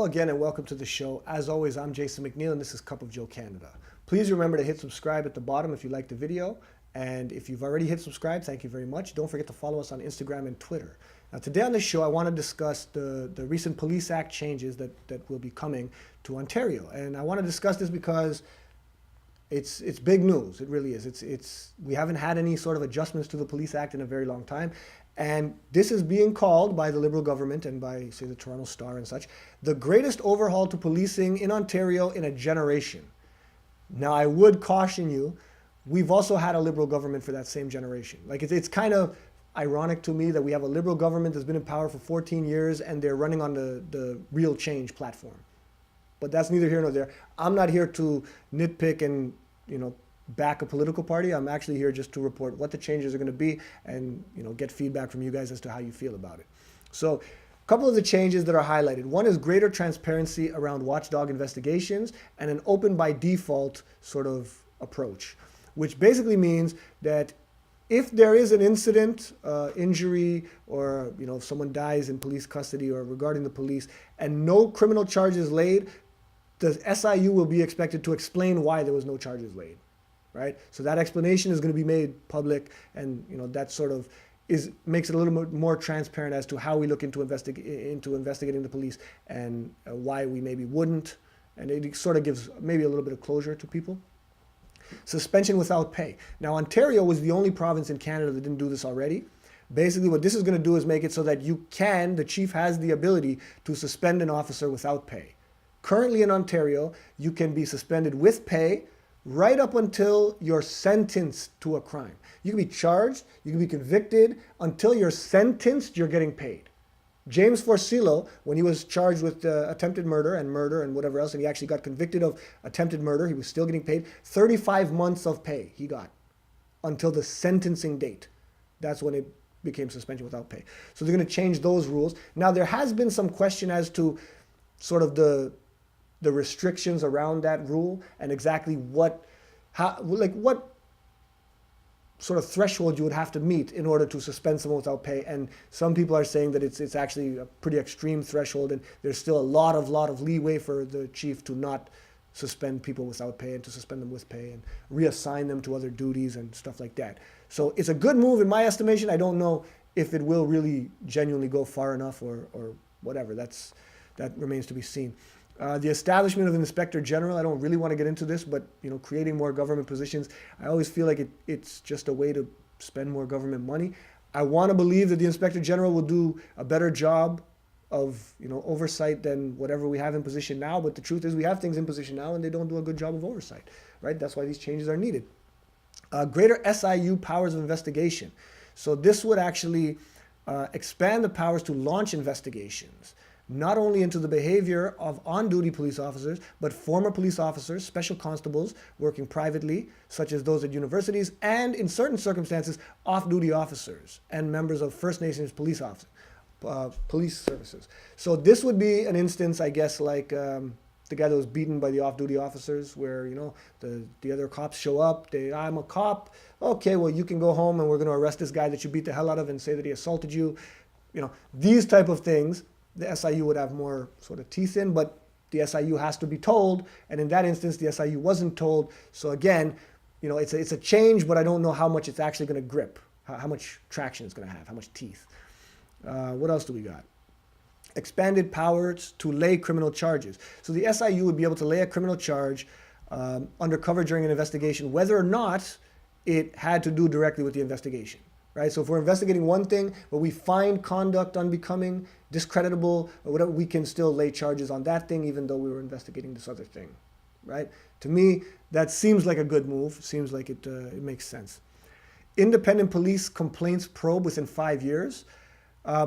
again and welcome to the show. As always, I'm Jason McNeil and this is Cup of Joe Canada. Please remember to hit subscribe at the bottom if you liked the video. And if you've already hit subscribe, thank you very much. Don't forget to follow us on Instagram and Twitter. Now today on this show, I want to discuss the recent Police Act changes that will be coming to Ontario. And I want to discuss this because it's big news. It really is. We haven't had any sort of adjustments to the Police Act in a very long time. And this is being called by the Liberal government and by, say, the Toronto Star and such, the greatest overhaul to policing in Ontario in a generation. Now, I would caution you, we've also had a Liberal government for that same generation. Like, it's kind of ironic to me that we have a Liberal government that's been in power for 14 years and they're running on the real change platform. But that's neither here nor there. I'm not here to nitpick and, back a political party. I'm actually here just to report what the changes are going to be and, get feedback from you guys as to how you feel about it. So a couple of the changes that are highlighted. One is greater transparency around watchdog investigations and an open by default sort of approach, which basically means that if there is an incident, injury, or if someone dies in police custody or regarding the police and no criminal charges laid, the SIU will be expected to explain why there was no charges laid. Right? So that explanation is going to be made public, and that sort of makes it a little bit more transparent as to how we look into investigating the police and why we maybe wouldn't, and it sort of gives maybe a little bit of closure to people. Suspension without pay. Now, Ontario was the only province in Canada that didn't do this already. Basically, what this is going to do is make it so that the chief has the ability to suspend an officer without pay. Currently in Ontario, you can be suspended with pay right up until you're sentenced to a crime. You can be charged, you can be convicted. Until you're sentenced, you're getting paid. James Forcillo, when he was charged with attempted murder and whatever else, and he actually got convicted of attempted murder, he was still getting paid. 35 months of pay he got until the sentencing date. That's when it became suspension without pay. So they're going to change those rules. Now, there has been some question as to sort of the restrictions around that rule and exactly what sort of threshold you would have to meet in order to suspend someone without pay. And some people are saying that it's actually a pretty extreme threshold, and there's still a lot of leeway for the chief to not suspend people without pay and to suspend them with pay and reassign them to other duties and stuff like that. So it's a good move in my estimation. I don't know if it will really genuinely go far enough or whatever. That remains to be seen. The establishment of an inspector general, I don't really want to get into this, but creating more government positions, I always feel like it's just a way to spend more government money. I want to believe that the inspector general will do a better job of oversight than whatever we have in position now, but the truth is we have things in position now and they don't do a good job of oversight, right? That's why these changes are needed. Greater SIU powers of investigation. So this would actually expand the powers to launch investigations, not only into the behavior of on-duty police officers, but former police officers, special constables working privately, such as those at universities, and in certain circumstances, off-duty officers and members of First Nations police services. So this would be an instance, I guess, like the guy that was beaten by the off-duty officers, where the other cops show up. I'm a cop. Okay, well, you can go home, and we're going to arrest this guy that you beat the hell out of and say that he assaulted you. These type of things. The SIU would have more sort of teeth in, but the SIU has to be told, and in that instance, the SIU wasn't told. So again, it's a change, but I don't know how much it's actually going to grip, how much traction it's going to have, how much teeth. What else do we got? Expanded powers to lay criminal charges. So the SIU would be able to lay a criminal charge undercover during an investigation, whether or not it had to do directly with the investigation. Right? So if we're investigating one thing, but we find conduct unbecoming, discreditable, or whatever, we can still lay charges on that thing, even though we were investigating this other thing. Right? To me, that seems like a good move. Seems like it makes sense. Independent police complaints probe within 5 years.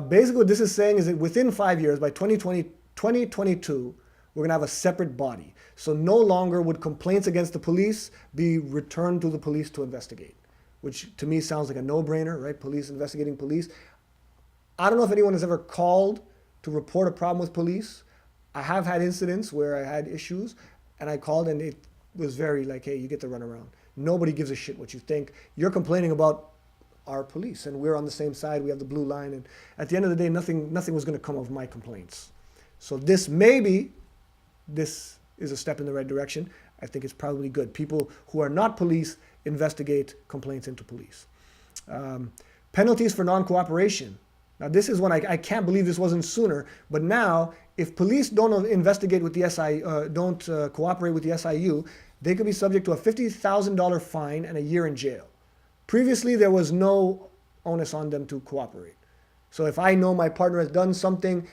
Basically, what this is saying is that within 5 years, by 2022, we're going to have a separate body. So no longer would complaints against the police be returned to the police to investigate, which to me sounds like a no-brainer, right? Police investigating police. I don't know if anyone has ever called to report a problem with police. I have had incidents where I had issues, and I called, and it was very like, hey, you get the runaround. Nobody gives a shit what you think. You're complaining about our police, and we're on the same side. We have the blue line, and at the end of the day, nothing was going to come of my complaints. So this is a step in the right direction. I think it's probably good. People who are not police investigate complaints into police. Penalties for non-cooperation. Now this is one I can't believe this wasn't sooner, but now if police don't investigate with the don't cooperate with the SIU, they could be subject to a $50,000 fine and a year in jail. Previously, there was no onus on them to cooperate. So if I know my partner has done something,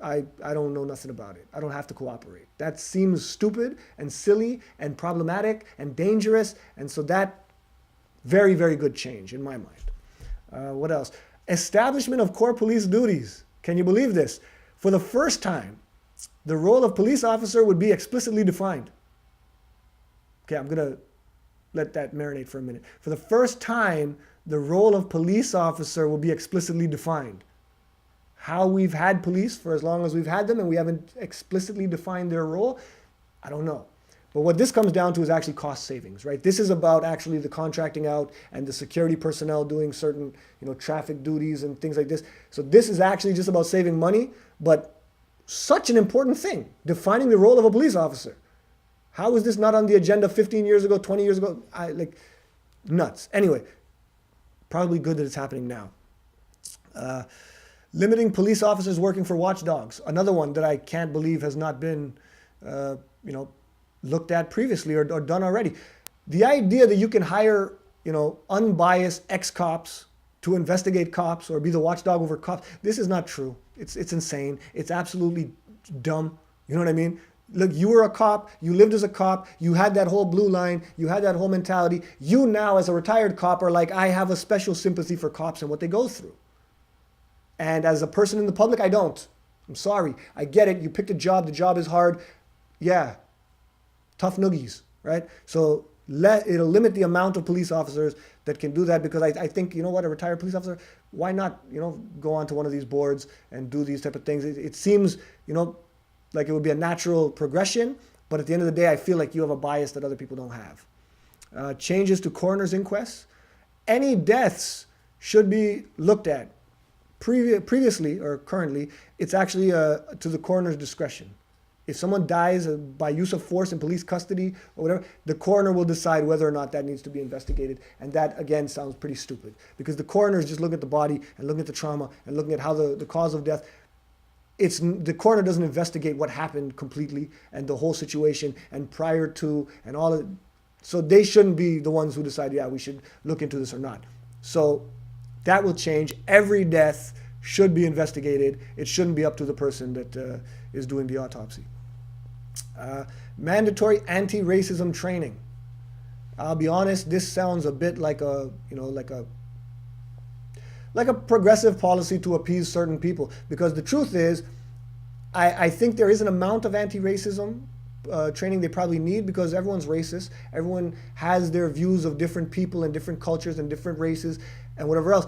I don't know nothing about it. I don't have to cooperate. That seems stupid and silly and problematic and dangerous. And so that, very, very good change in my mind. What else? Establishment of core police duties. Can you believe this? For the first time, the role of police officer would be explicitly defined. Okay, I'm going to let that marinate for a minute. For the first time, the role of police officer will be explicitly defined. How we've had police for as long as we've had them and we haven't explicitly defined their role, I don't know. But what this comes down to is actually cost savings, right? This is about actually the contracting out and the security personnel doing certain, traffic duties and things like this. So this is actually just about saving money, but such an important thing, defining the role of a police officer. How was this not on the agenda 15 years ago, 20 years ago? Nuts. Anyway, probably good that it's happening now. Limiting police officers working for watchdogs. Another one that I can't believe has not been, looked at previously or done already. The idea that you can hire, unbiased ex-cops to investigate cops or be the watchdog over cops, this is not true. It's insane. It's absolutely dumb. You know what I mean? Look, you were a cop, you lived as a cop, you had that whole blue line, you had that whole mentality. You now, as a retired cop, are like, I have a special sympathy for cops and what they go through. And as a person in the public, I don't. I'm sorry. I get it. You picked a job. The job is hard. Yeah. Tough noogies, right? So it'll limit the amount of police officers that can do that, because I think, a retired police officer, why not, go onto one of these boards and do these type of things? It seems, like it would be a natural progression, but at the end of the day, I feel like you have a bias that other people don't have. Changes to coroners' inquests. Any deaths should be looked at. Previously or currently, it's actually to the coroner's discretion. If someone dies by use of force in police custody or whatever, the coroner will decide whether or not that needs to be investigated. And that, again, sounds pretty stupid, because the coroner is just looking at the body and looking at the trauma and looking at how the cause of death. The coroner doesn't investigate what happened completely and the whole situation and prior to and all of it. So they shouldn't be the ones who decide, yeah, we should look into this or not. So that will change. Every death should be investigated. It shouldn't be up to the person that is doing the autopsy. Mandatory anti-racism training. I'll be honest, this sounds a bit like a progressive policy to appease certain people, because the truth is, I think there is an amount of anti-racism training they probably need, because everyone's racist. Everyone has their views of different people and different cultures and different races and whatever else.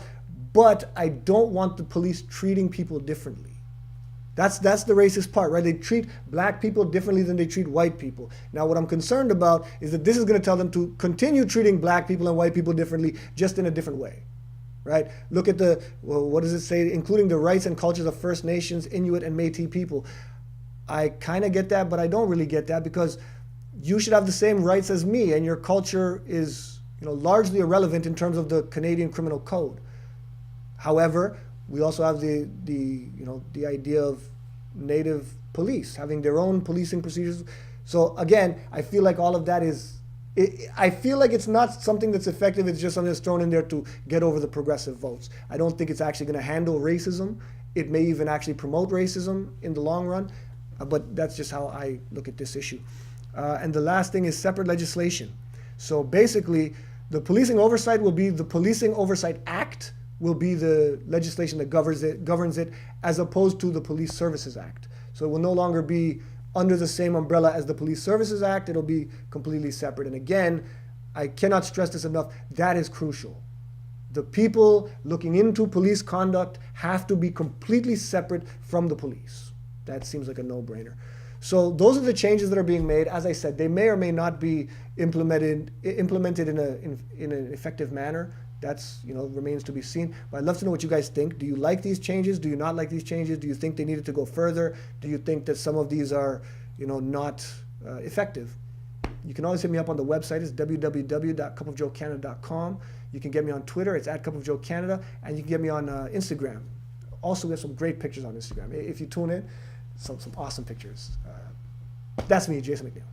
But I don't want the police treating people differently. That's the racist part, right? They treat black people differently than they treat white people. Now, what I'm concerned about is that this is going to tell them to continue treating black people and white people differently, just in a different way, right? Look at what does it say? Including the rights and cultures of First Nations, Inuit, and Métis people. I kind of get that, but I don't really get that, because you should have the same rights as me, and your culture is, largely irrelevant in terms of the Canadian Criminal Code. However, we also have the idea of native police having their own policing procedures. So again, I feel like all of that I feel like it's not something that's effective. It's just something that's thrown in there to get over the progressive votes. I don't think it's actually going to handle racism. It may even actually promote racism in the long run, but that's just how I look at this issue. And the last thing is separate legislation. So basically, the Policing Oversight will be the Policing Oversight Act, will be the legislation that governs it, as opposed to the Police Services Act. So it will no longer be under the same umbrella as the Police Services Act. It'll be completely separate. And again, I cannot stress this enough, that is crucial. The people looking into police conduct have to be completely separate from the police. That seems like a no-brainer. So those are the changes that are being made. As I said, they may or may not be implemented in an effective manner. That's, remains to be seen. But I'd love to know what you guys think. Do you like these changes? Do you not like these changes? Do you think they needed to go further? Do you think that some of these are, not effective? You can always hit me up on the website. It's www.cupofjoecanada.com. You can get me on Twitter. It's @cupofjoecanada. And you can get me on Instagram. Also, we have some great pictures on Instagram. If you tune in, some awesome pictures. That's me, Jason McNeil.